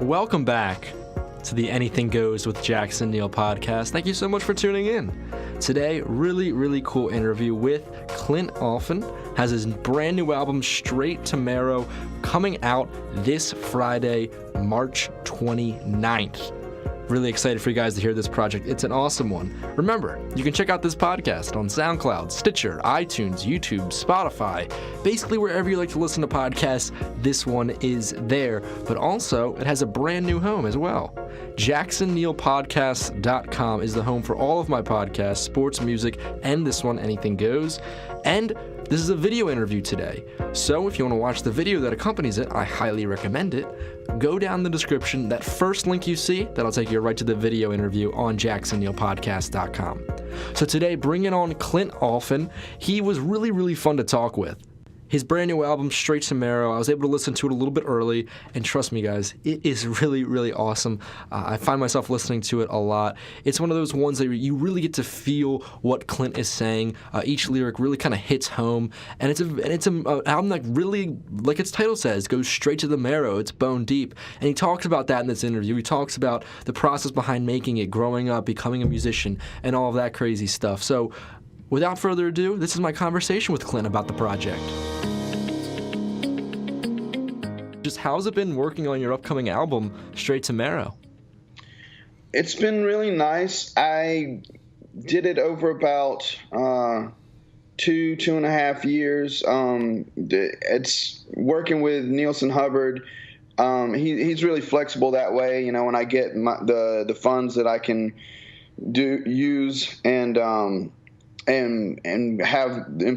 Welcome back to the Anything Goes with Jackson Neill podcast. Thank you so much for tuning in. Today, really cool interview with Clint Alphin. Has his brand new album, Straight to Marrow, coming out this Friday, March 29th. Really excited for you guys to hear this project. It's an awesome one. Remember, you can check out this podcast on SoundCloud, Stitcher, iTunes, YouTube, Spotify, basically wherever you like to listen to podcasts, this one is there. But also, it has a brand new home as well. JacksonNeillPodcasts.com is the home for all of my podcasts, sports, music, and this one, Anything Goes. And this is a video interview today. So if you want to watch the video that accompanies it, I highly recommend it. Go down the description. That first link you see, that'll take you right to the video interview on JacksonNeillPodcasts.com. So today, bringing on Clint Alphin. He was really fun to talk with. His brand new album, Straight to Marrow, I was able to listen to it a little bit early, and trust me, guys, it is really awesome. I find myself listening to it a lot. It's one of those ones that you really get to feel what Clint is saying. Each lyric really kind of hits home, and it's an album that really, like its title says, goes straight to the marrow. It's bone deep, and he talks about that in this interview. He talks about the process behind making it, growing up, becoming a musician, and all of that crazy stuff. So, without further ado, this is my conversation with Clint about the project. Just how's it been working on your upcoming album, Straight to Marrow? It's been really nice. I did it over about 2.5 years. It's working with Nielsen Hubbard. He's really flexible that way. You know, when I get the funds that I can use and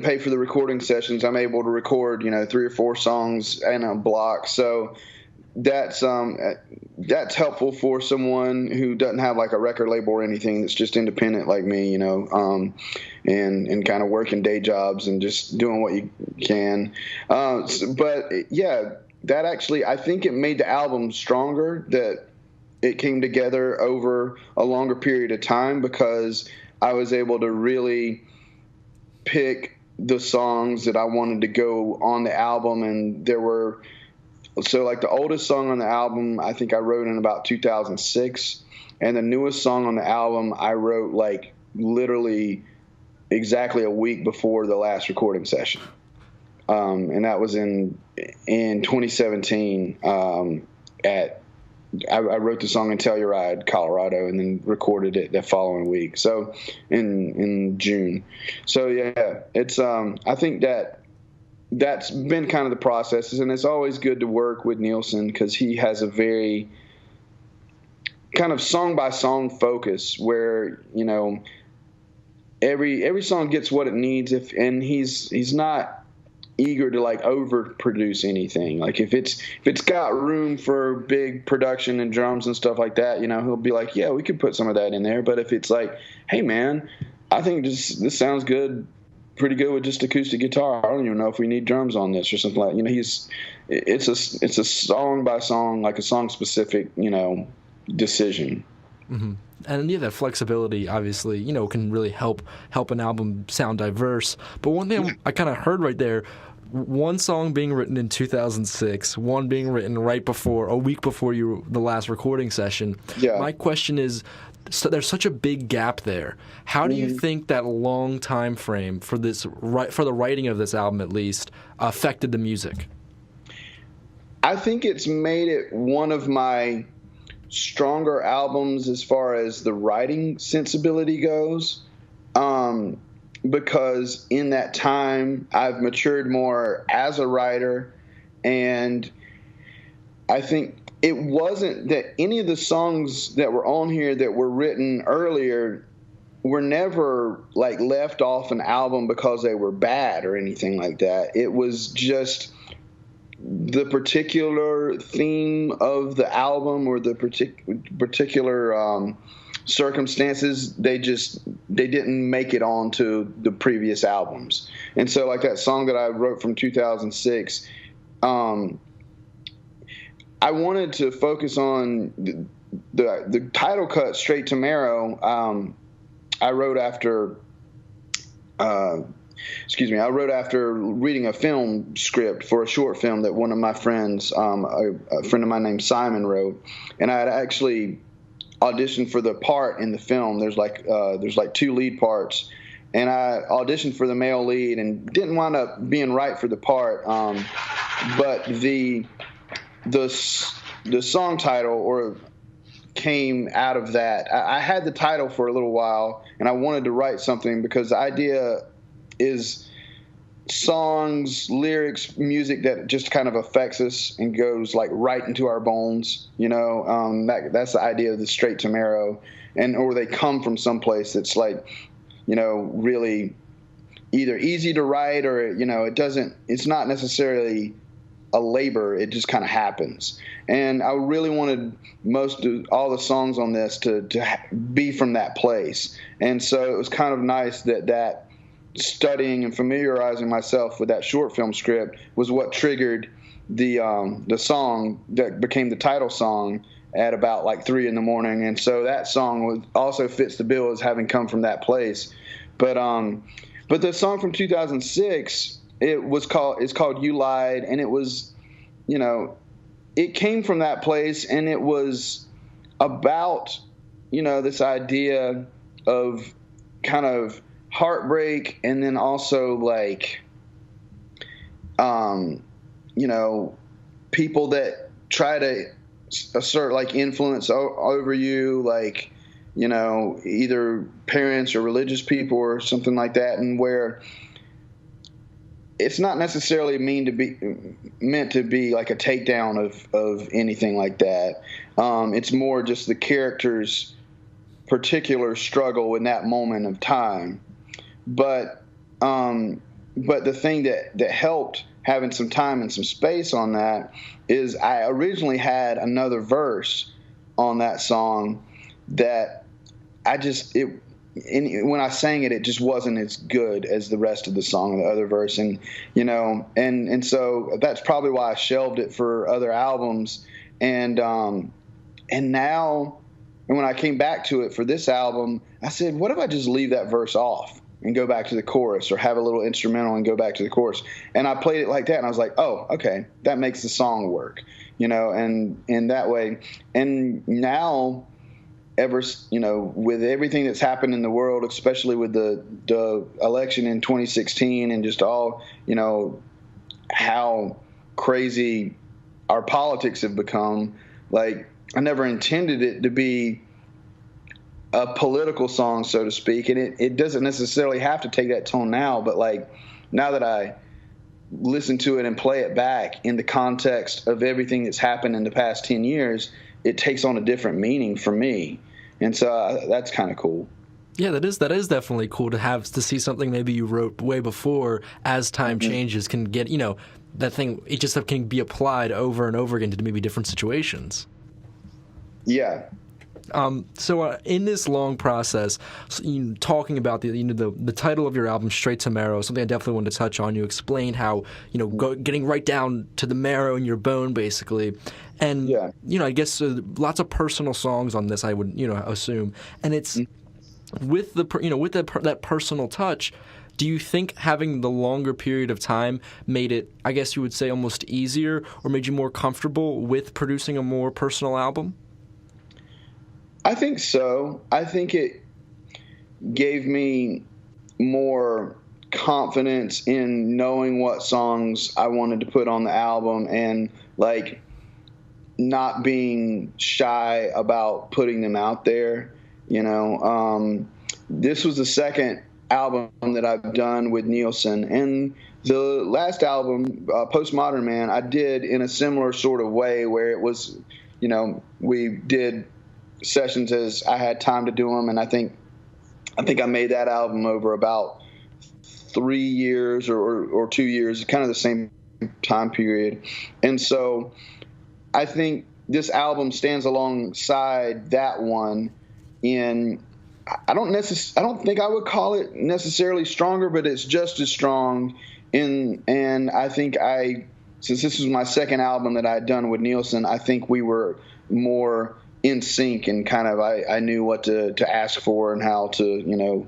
pay for the recording sessions, I'm able to record 3 or 4 songs in a block. So that's helpful for someone who doesn't have like a record label or anything, that's just independent like me, and kind of working day jobs and just doing what you can. But yeah, that actually, I think it made the album stronger, that it came together over a longer period of time, because I was able to really pick the songs that I wanted to go on the album. And there were, so like the oldest song on the album, I think I wrote in about 2006. And the newest song on the album, I wrote like literally exactly a week before the last recording session. And that was in 2017 I wrote the song in Telluride, Colorado, and then recorded it that following week. So in June. So yeah, it's I think that's been kind of the processes, and it's always good to work with Nielsen, because he has a very kind of song by song focus, where every song gets what it needs, and he's not eager to like overproduce anything. Like if it's got room for big production and drums and stuff like that, he'll be like, yeah, we could put some of that in there. But if it's like, hey man, I think this sounds good, pretty good with just acoustic guitar, I don't even know if we need drums on this or something like, it's a song by song, like a song specific, decision. Mm-hmm. And yeah, that flexibility obviously, can really help an album sound diverse. But one thing I kind of heard right there, one song being written in 2006, one being written a week before the last recording session. Yeah. My question is, so there's such a big gap there. How do you think that long time frame for the writing of this album, at least, affected the music? I think it's made it one of my stronger albums as far as the writing sensibility goes, because in that time I've matured more as a writer, and I think it wasn't that any of the songs that were on here that were written earlier were never like left off an album because they were bad or anything like that. It was just the particular theme of the album or the particular circumstances, they didn't make it onto the previous albums. And so like that song that I wrote from 2006, I wanted to focus on the title cut, Straight to Marrow. I wrote after excuse me, I wrote after reading a film script for a short film that one of my friends, a friend of mine named Simon, wrote, and I had actually auditioned for the part in the film. There's like 2 lead parts, and I auditioned for the male lead and didn't wind up being right for the part. But the song title came out of that. I had the title for a little while, and I wanted to write something because the idea is songs, lyrics, music that just kind of affects us and goes like right into our bones. That's the idea of the straight to marrow, or they come from someplace that's like, really either easy to write or it's not necessarily a labor. It just kind of happens. And I really wanted most of all the songs on this to be from that place. And so it was kind of nice that studying and familiarizing myself with that short film script was what triggered the song that became the title song at about like 3 a.m. And so that song also fits the bill as having come from that place. But the song from 2006, it's called You Lied, and it was, it came from that place, and it was about, this idea of kind of heartbreak, and then also like, people that try to assert like influence over you, like, either parents or religious people or something like that, and where it's not necessarily meant to be like a takedown of anything like that. It's more just the character's particular struggle in that moment of time. But the thing that helped having some time and some space on that is I originally had another verse on that song that when I sang it, it just wasn't as good as the rest of the song, the other verse. And, and so that's probably why I shelved it for other albums. And now, when I came back to it for this album, I said, what if I just leave that verse off and go back to the chorus, or have a little instrumental and go back to the chorus? And I played it like that, and I was like, oh, okay, that makes the song work, and in that way. And now, with everything that's happened in the world, especially with the election in 2016 and just all, how crazy our politics have become, like, I never intended it to be a political song, so to speak. And it doesn't necessarily have to take that tone now, but like, now that I listen to it and play it back in the context of everything that's happened in the past 10 years, it takes on a different meaning for me. And so that's kind of cool. Yeah, that is definitely cool to see something maybe you wrote way before, as time changes, can get, that thing, it just can be applied over and over again to maybe different situations. Yeah. So in this long process, talking about the title of your album, Straight to Marrow, something I definitely wanted to touch on. You explained how, getting right down to the marrow in your bone, basically. And, I guess lots of personal songs on this, I would, assume. And it's with that personal touch. Do you think having the longer period of time made it, I guess you would say, almost easier, or made you more comfortable with producing a more personal album? I think so. I think it gave me more confidence in knowing what songs I wanted to put on the album, and like not being shy about putting them out there. This was the second album that I've done with Nielsen, and the last album, Postmodern Man, I did in a similar sort of way, where it was, we did sessions as I had time to do them, and I think I made that album over about 3 years or 2 years, kind of the same time period. And so I think this album stands alongside that one in, I don't think I would call it necessarily stronger, but it's just as strong. And I think since this was my second album that I had done with Nielsen, I think we were more in sync, and kind of I knew what to ask for and how to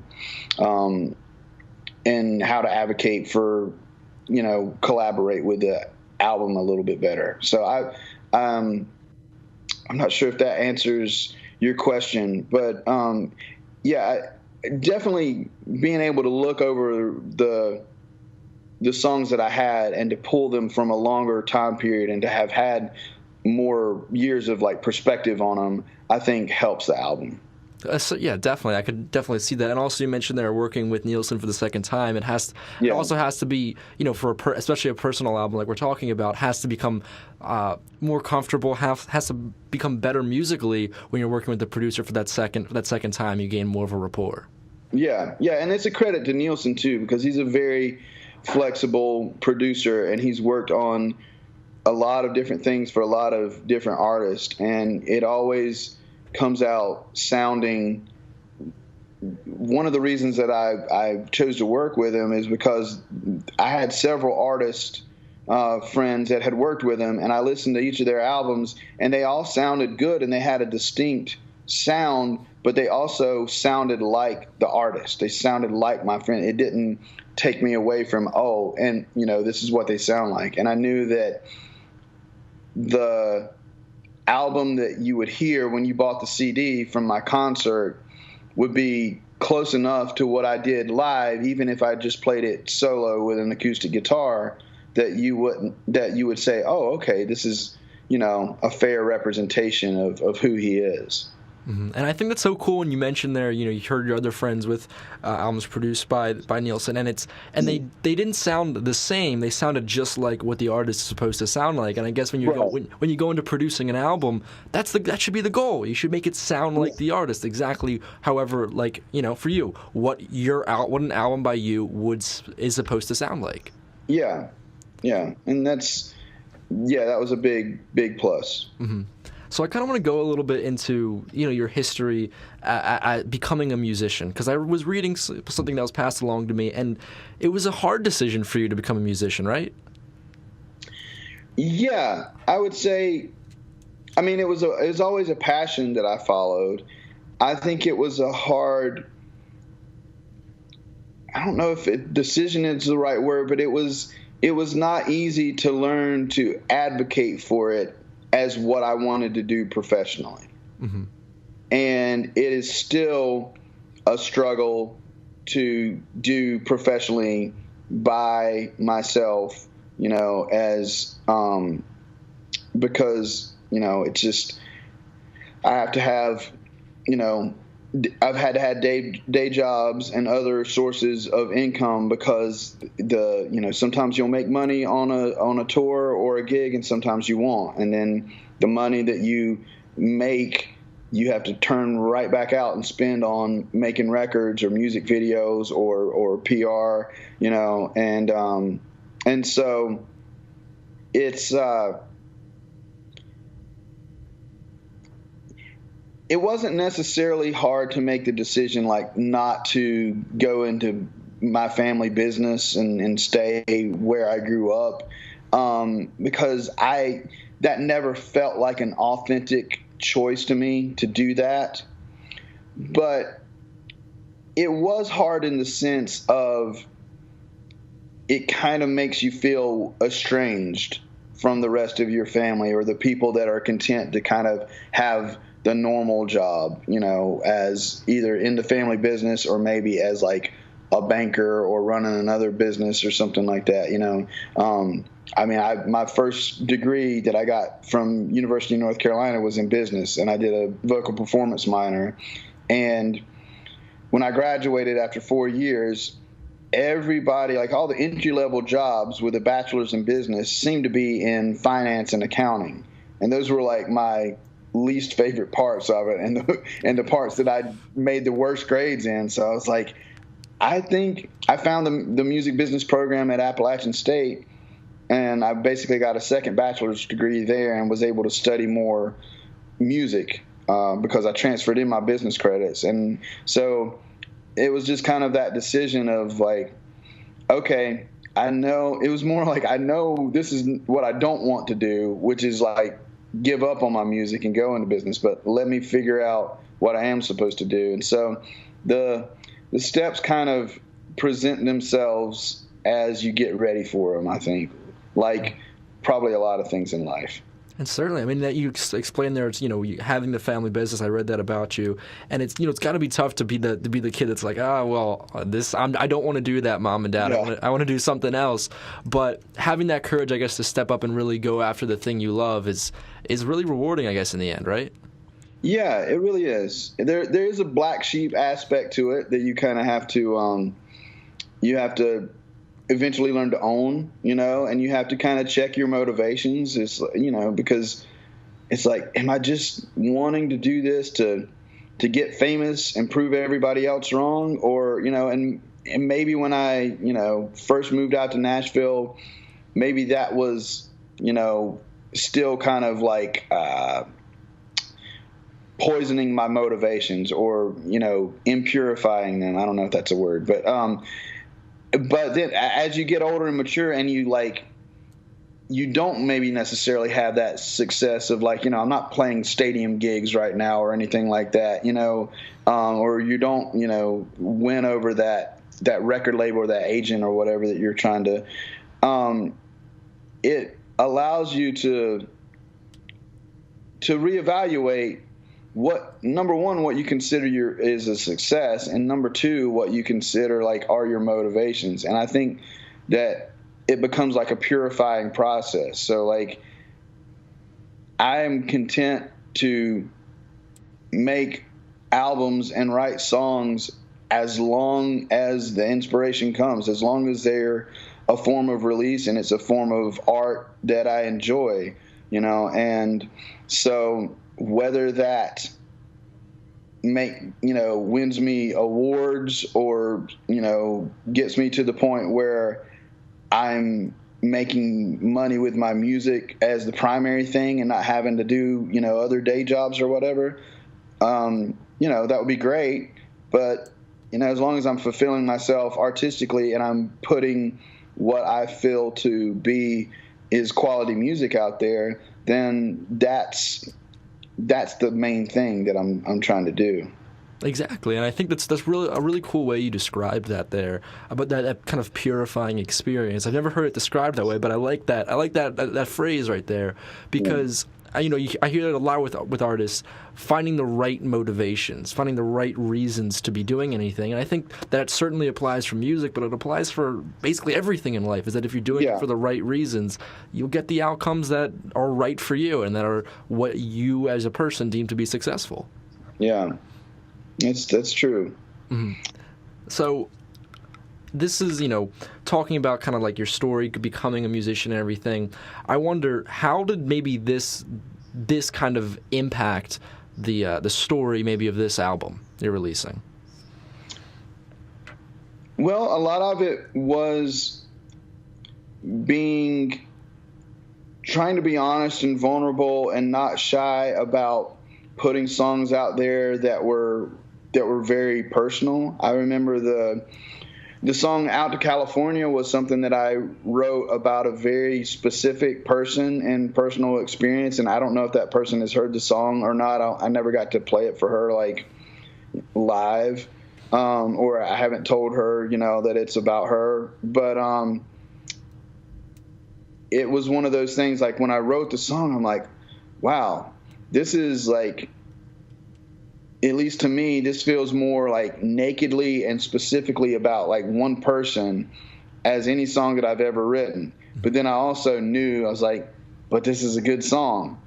and how to advocate for, collaborate with the album a little bit better. So I'm not sure if that answers your question, but definitely being able to look over the songs that I had and to pull them from a longer time period and to have had more years of like perspective on them, I think helps the album. So, yeah, definitely. I could definitely see that. And also, you mentioned they're working with Nielsen for the second time. It also has to be, for especially a personal album like we're talking about, has to become more comfortable. Has to become better musically when you're working with the producer for that second time. You gain more of a rapport. Yeah, and it's a credit to Nielsen too, because he's a very flexible producer and he's worked on a lot of different things for a lot of different artists, and it always comes out sounding. One of the reasons that I chose to work with him is because I had several artist friends that had worked with him, and I listened to each of their albums, and they all sounded good, and they had a distinct sound, but they also sounded like the artist. They sounded like my friend. It didn't take me away from, this is what they sound like. And I knew that the album that you would hear when you bought the CD from my concert would be close enough to what I did live, even if I just played it solo with an acoustic guitar, that you would say, oh, okay, this is, a fair representation of who he is. Mm-hmm. And I think that's so cool when you mentioned there, you heard your other friends with albums produced by Nielsen, and they didn't sound the same. They sounded just like what the artist is supposed to sound like. And I guess when you go into producing an album, that should be the goal. You should make it sound like the artist, exactly. However, for you, what an album by you is supposed to sound like. Yeah, and that was a big plus. Mm-hmm. So I kind of want to go a little bit into, your history at becoming a musician, because I was reading something that was passed along to me, and it was a hard decision for you to become a musician, right? Yeah, I would say. I mean, it was always a passion that I followed. I think it was a hard. I don't know if decision is the right word, but it was not easy to learn to advocate for it as what I wanted to do professionally. Mm-hmm. And it is still a struggle to do professionally by myself, because, it's just, I have to have, I've had to have day jobs and other sources of income, because sometimes you'll make money on a tour or a gig, and sometimes you won't. And then the money that you make, you have to turn right back out and spend on making records or music videos or PR, and so it's it wasn't necessarily hard to make the decision, not to go into my family business and stay where I grew up, because that never felt like an authentic choice to me to do that. But it was hard in the sense of it kind of makes you feel estranged from the rest of your family, or the people that are content to kind of have the normal job, as either in the family business or maybe as like a banker or running another business or something like that. My first degree that I got from University of North Carolina was in business, and I did a vocal performance minor. And when I graduated after 4 years, everybody, all the entry-level jobs with a bachelor's in business, seemed to be in finance and accounting. And those were my least favorite parts of it, and the parts that I made the worst grades in. So I was like, I think I found the music business program at Appalachian State, and I basically got a second bachelor's degree there and was able to study more music because I transferred in my business credits. And so it was just kind of that decision of okay, I know, it was more I know this is what I don't want to do, which is give up on my music and go into business, but let me figure out what I am supposed to do. And so the steps kind of present themselves as you get ready for them, I think. Like probably a lot of things in life. And certainly, I mean, that you explained there, it's, having the family business. I read that about you, and it's got to be tough to be the kid that's like, I don't want to do that, Mom and Dad. Yeah. I want to do something else. But having that courage, I guess, to step up and really go after the thing you love is really rewarding, I guess, in the end, right? Yeah, it really is. There is a black sheep aspect to it that you kind of have to eventually learn to own, and you have to kind of check your motivations. It's, because it's like, am I just wanting to do this to get famous and prove everybody else wrong? Or, and maybe when I, first moved out to Nashville, maybe that was, still kind of like, poisoning my motivations or, impurifying them. I don't know if that's a word, but then as you get older and mature and you don't maybe necessarily have that success of I'm not playing stadium gigs right now or anything like that, or you don't, win over that record label or that agent or whatever that you're trying to, it allows you to reevaluate number one, what you consider is a success, and number two, what you consider are your motivations. And I think that it becomes like a purifying process. So I am content to make albums and write songs as long as the inspiration comes, as long as they're a form of release and it's a form of art that I enjoy, and so whether that wins me awards or, gets me to the point where I'm making money with my music as the primary thing and not having to do, other day jobs or whatever, that would be great. But, as long as I'm fulfilling myself artistically and I'm putting what I feel to be is quality music out there, then that's the main thing that I'm trying to do. Exactly, and I think that's really a really cool way you described that there, about that kind of purifying experience. I've never heard it described that way, but I like that. I like that phrase right there, because I hear that a lot with artists, finding the right motivations, finding the right reasons to be doing anything. And I think that certainly applies for music, but it applies for basically everything in life, is that if you're doing it for the right reasons, you'll get the outcomes that are right for you and that are what you as a person deem to be successful. Yeah, that's true. Mm-hmm. So this is, talking about kind of like your story, becoming a musician and everything. I wonder, how did maybe this kind of impact the story maybe of this album you're releasing? Well, a lot of it was trying to be honest and vulnerable and not shy about putting songs out there that were very personal. I remember the song Out to California was something that I wrote about a very specific person and personal experience, and I don't know if that person has heard the song or not. I never got to play it for her live, or I haven't told her, that it's about her. But it was one of those things, when I wrote the song, I'm like, wow, this is at least to me, this feels more nakedly and specifically about one person as any song that I've ever written. But then I also knew, I was like, but this is a good song.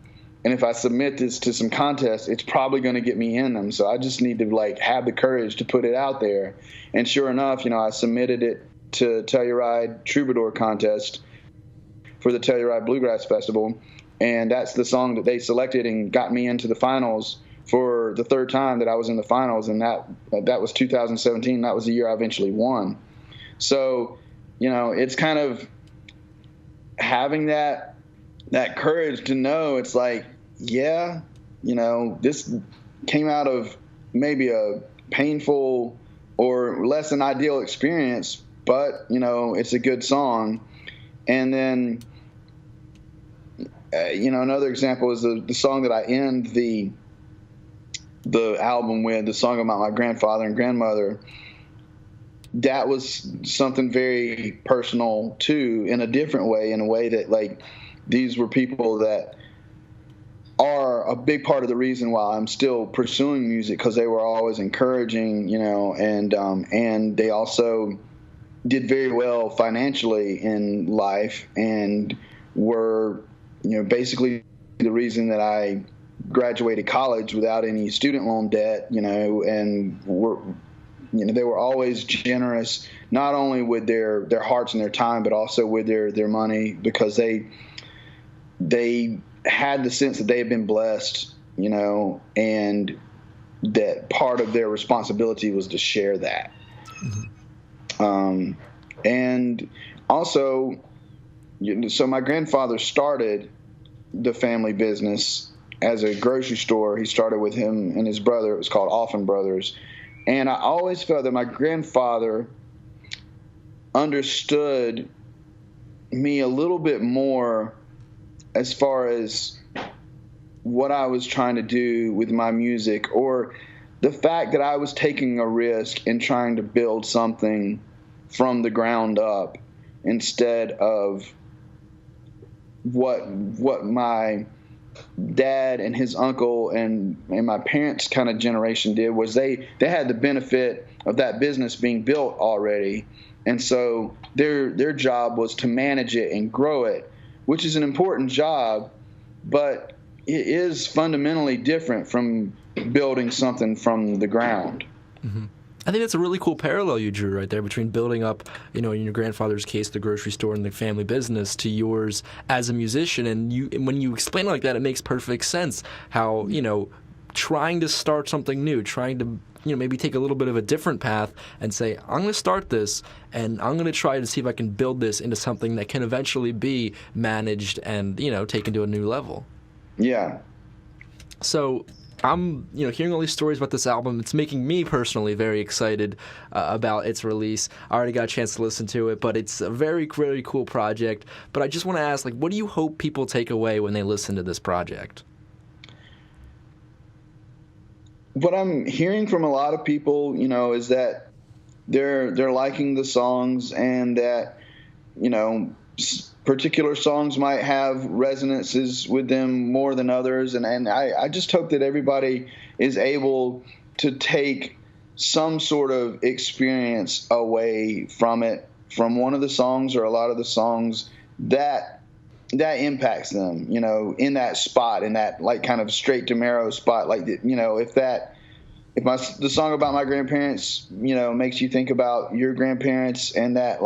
And if I submit this to some contest, it's probably going to get me in them. So I just need to have the courage to put it out there. And sure enough, I submitted it to Telluride Troubadour contest for the Telluride Bluegrass Festival. And that's the song that they selected and got me into the finals for the third time that I was in the finals, and that was 2017. That was the year I eventually won. So, it's kind of having that courage to know it's this came out of maybe a painful or less than ideal experience, but, it's a good song. And then, another example is the song that I end the album with, the song about my grandfather and grandmother. that was something very personal too, in a different way, in a way that like these were people that are a big part of the reason why I'm still pursuing music, because they were always encouraging, and they also did very well financially in life, and were, basically the reason that I graduated college without any student loan debt, and they were always generous, not only with their hearts and their time, but also with their money, because they had the sense that they had been blessed, and that part of their responsibility was to share that. Mm-hmm. And also, so my grandfather started the family business as a grocery store. He started with him and his brother. It was called Alphin Brothers. And I always felt that my grandfather understood me a little bit more as far as what I was trying to do with my music, or the fact that I was taking a risk in trying to build something from the ground up, instead of what my dad and his uncle and my parents' kind of generation did. Was they had the benefit of that business being built already, and so their job was to manage it and grow it, which is an important job, but it is fundamentally different from building something from the ground. Mm-hmm. I think that's a really cool parallel you drew right there between building up, in your grandfather's case, the grocery store and the family business, to yours as a musician. And when you explain it like that, it makes perfect sense how, trying to start something new, trying to, maybe take a little bit of a different path and say, I'm going to start this and I'm going to try to see if I can build this into something that can eventually be managed and, taken to a new level. Yeah. So I'm, hearing all these stories about this album. It's making me personally very excited about its release. I already got a chance to listen to it, but it's a very, very cool project. But I just want to ask, what do you hope people take away when they listen to this project? What I'm hearing from a lot of people, is that they're liking the songs, and that, particular songs might have resonances with them more than others. And I just hope that everybody is able to take some sort of experience away from it, from one of the songs or a lot of the songs that impacts them, in that spot, in that kind of straight to Marrow spot. If the song about my grandparents, makes you think about your grandparents, and that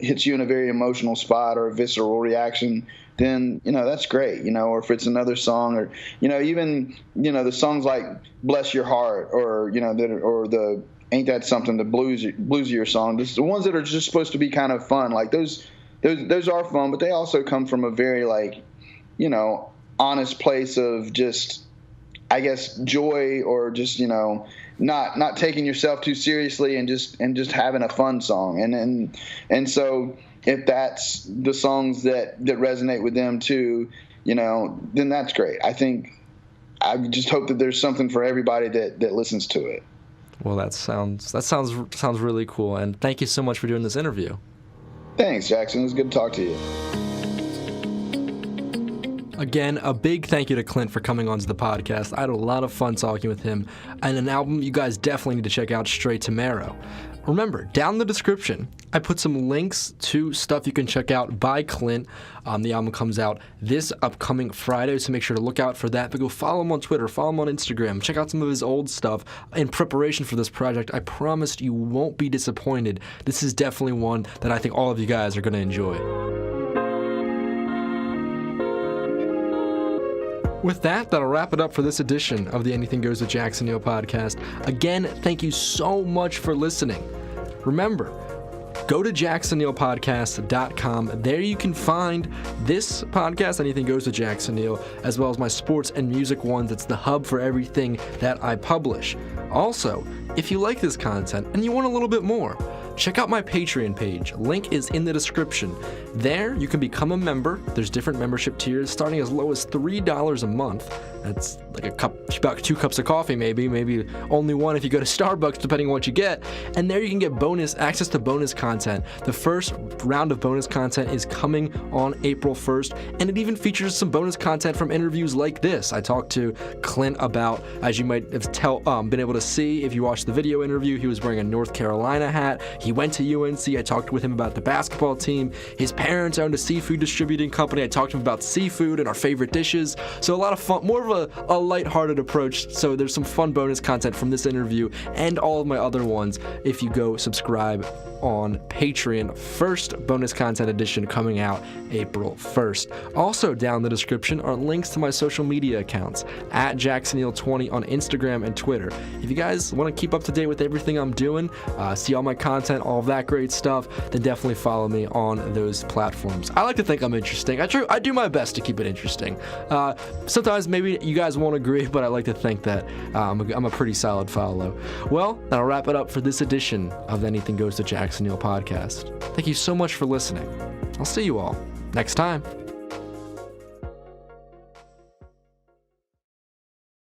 hits you in a very emotional spot or a visceral reaction, then, that's great, or if it's another song, or, even, the songs like Bless Your Heart, or, or the Ain't That Something, the bluesier song, the ones that are just supposed to be kind of fun, those are fun, but they also come from a very honest place of just, I guess, joy, or just, not taking yourself too seriously, and just having a fun song. And so if that's the songs that resonate with them too, then that's great. I just hope that there's something for everybody that listens to it. Well, that sounds really cool. And thank you so much for doing this interview. Thanks, Jackson. It was good to talk to you. Again, a big thank you to Clint for coming onto the podcast. I had a lot of fun talking with him, and an album you guys definitely need to check out, Straight to Marrow. Remember, down in the description, I put some links to stuff you can check out by Clint. The album comes out this upcoming Friday, so make sure to look out for that. But go follow him on Twitter, follow him on Instagram, check out some of his old stuff in preparation for this project. I promise you won't be disappointed. This is definitely one that I think all of you guys are going to enjoy. With that, that'll wrap it up for this edition of the Anything Goes with Jackson Neill podcast. Again, thank you so much for listening. Remember, go to jacksonneillpodcast.com. There you can find this podcast, Anything Goes with Jackson Neill, as well as my sports and music ones. It's the hub for everything that I publish. Also, if you like this content and you want a little bit more, check out my Patreon page. Link is in the description. There, you can become a member. There's different membership tiers starting as low as $3 a month. That's like about 2 cups of coffee, maybe only one if you go to Starbucks, depending on what you get. And there you can get access to bonus content. The first round of bonus content is coming on April 1st, and it even features some bonus content from interviews like this. I talked to Clint about, as you might have been able to see if you watched the video interview, he was wearing a North Carolina hat. He went to UNC. I talked with him about the basketball team. His parents owned a seafood distributing company. I talked to him about seafood and our favorite dishes. So a lot of fun, more of a lighthearted approach. So there's some fun bonus content from this interview and all of my other ones if you go subscribe on Patreon. First bonus content edition coming out April 1st. Also down in the description are links to my social media accounts at JacksonNeill20 on Instagram and Twitter. If you guys want to keep up to date with everything I'm doing, see all my content, all of that great stuff, then definitely follow me on those platforms. I like to think I'm interesting. I do my best to keep it interesting. Sometimes maybe you guys won't agree, but I like to think that I'm a pretty solid follow. Well, that'll wrap it up for this edition of the Anything Goes to Jackson Neill podcast. Thank you so much for listening. I'll see you all next time.